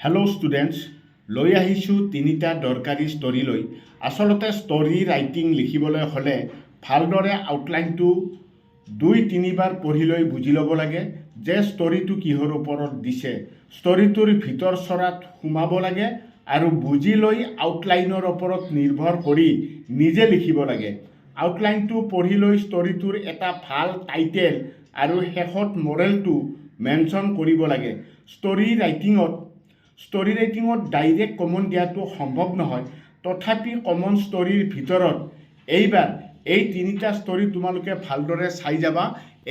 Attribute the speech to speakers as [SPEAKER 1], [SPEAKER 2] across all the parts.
[SPEAKER 1] Hello' students, লৈ আহিছোঁ তিনিটা দৰকাৰী ষ্টৰী লৈ। আচলতে ষ্টৰী ৰাইটিং লিখিবলৈ হ'লে ভালদৰে আউটলাইনটো 2-3বাৰ পঢ়ি লৈ বুজি ল'ব লাগে যে ষ্টৰীটো কিহৰ ওপৰত দিছে। ষ্টৰীটোৰ ভিতৰ চৰাত সোমাব লাগে আৰু বুজি লৈ আউটলাইনৰ ওপৰত নিৰ্ভৰ কৰি নিজে লিখিব লাগে। আউটলাইনটো পঢ়ি লৈ ষ্টৰীটোৰ এটা ভাল টাইটেল আৰু শেষত মৰেলটো মেনশ্যন কৰিব লাগে। ষ্টৰী ৰাইটিঙত ডাইৰেক্ট কমন দিয়াটো সম্ভৱ নহয়, তথাপি কমন ষ্টৰীৰ ভিতৰত এইবাৰ এই তিনিটা ষ্টৰী তোমালোকে ভালদৰে চাই যাবা।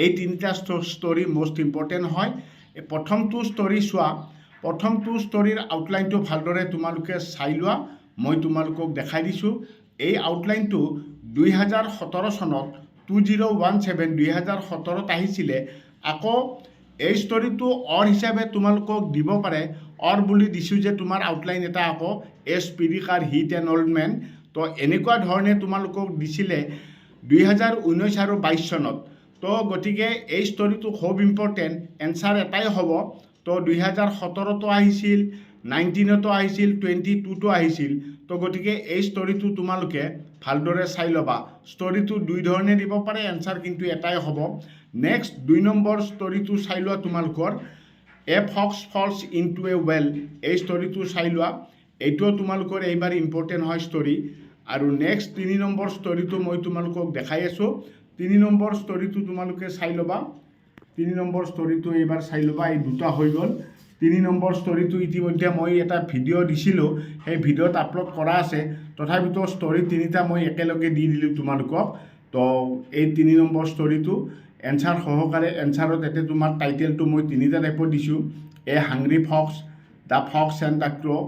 [SPEAKER 1] এই তিনিটা ষ্টৰী মষ্ট ইম্পৰ্টেণ্ট হয়। প্ৰথমটো ষ্টৰী চোৱা। প্ৰথমটো ষ্টৰীৰ আউটলাইনটো ভালদৰে তোমালোকে চাই লোৱা। মই তোমালোকক দেখাই দিছোঁ। এই আউটলাইনটো 2017 চনত 2017 আহিছিলে। আকৌ এই ষ্টৰীটো অৰ হিচাপে তোমালোকক দিব পাৰে। অৰ বুলি দিছোঁ যে তোমাৰ আউটলাইন এটা আকৌ পিডিকাৰ হিট এণ্ড অল্ড মেন। তো এনেকুৱা ধৰণে তোমালোকক দিছিলে 2019 আৰু 22 চনত। তো গতিকে এই ষ্টৰীটো খুব ইম্পৰ্টেণ্ট। এনচাৰ এটাই হ'ব। তো 2017তো আহিছিল, 19তো আহিছিল, 22তো আহিছিল। তো গতিকে এই ষ্টৰীটো তোমালোকে ভালদৰে চাই ল'বা। ষ্টৰীটো দুই ধৰণে দিব পাৰে, এনচাৰ কিন্তু এটাই হ'ব। নেক্সট 2 নম্বৰ ষ্টৰীটো চাই লোৱা তোমালোকৰ। A fox false into a well. এই ষ্টৰীটো চাই লোৱা। এইটোও তোমালোকৰ এইবাৰ ইম্পৰ্টেণ্ট হয় ষ্টৰী। আৰু নেক্সট 3 নম্বৰ ষ্টৰীটো মই তোমালোকক দেখাই আছোঁ। 3 নম্বৰ ষ্টৰীটো তোমালোকে চাই ল'বা। 3 নম্বৰ ষ্টৰীটো এইবাৰ চাই ল'বা। এই দুটা হৈ গ'ল। 3 নম্বৰ ষ্টৰীটো ইতিমধ্যে মই এটা ভিডিঅ' দিছিলোঁ, সেই ভিডিঅ'ত আপলোড কৰা আছে। তথাপিতো ষ্টৰী তিনিটা মই একেলগে দি দিলোঁ তোমালোকক। তো এই 3 নম্বৰ ষ্টৰীটো এনচাৰ সহকাৰে, এনচাৰত এতিয়া তোমাৰ টাইটেলটো মই তিনিটা টাইপত দিছোঁ। A hungry fox, the fox and the crow',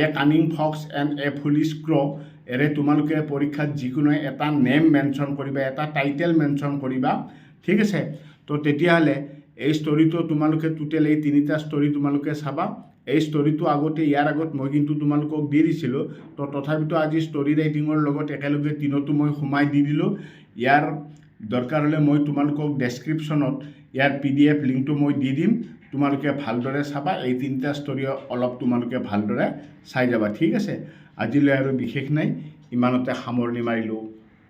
[SPEAKER 1] a cunning fox and a foolish crow'. এৰে তোমালোকে পৰীক্ষাত যিকোনো এটা নেম মেনশ্যন কৰিবা, এটা টাইটেল মেনশ্যন কৰিবা। ঠিক আছে? তো তেতিয়াহ'লে এই ষ্টৰীটো তোমালোকে টোটেল এই তিনিটা ষ্টৰী তোমালোকে চাবা। এই ষ্টৰীটো ইয়াৰ আগত মই কিন্তু তোমালোকক দি দিছিলোঁ। তো তথাপিতো আজি ষ্টৰী ৰাইটিঙৰ লগত একেলগে তিনতো মই সোমাই দি দিলোঁ। ইয়াৰ দৰকাৰ হ'লে মই তোমালোকক ডেছক্ৰিপশ্যনত ইয়াৰ PDF লিংকটো মই দি দিম। তোমালোকে ভালদৰে চাবা। এই তিনিটা ষ্টৰী অলপ তোমালোকে ভালদৰে চাই যাবা। ঠিক আছে? আজিলৈ আৰু বিশেষ নাই, ইমানতে সামৰণি মাৰিলোঁ।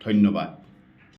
[SPEAKER 1] ধন্যবাদ।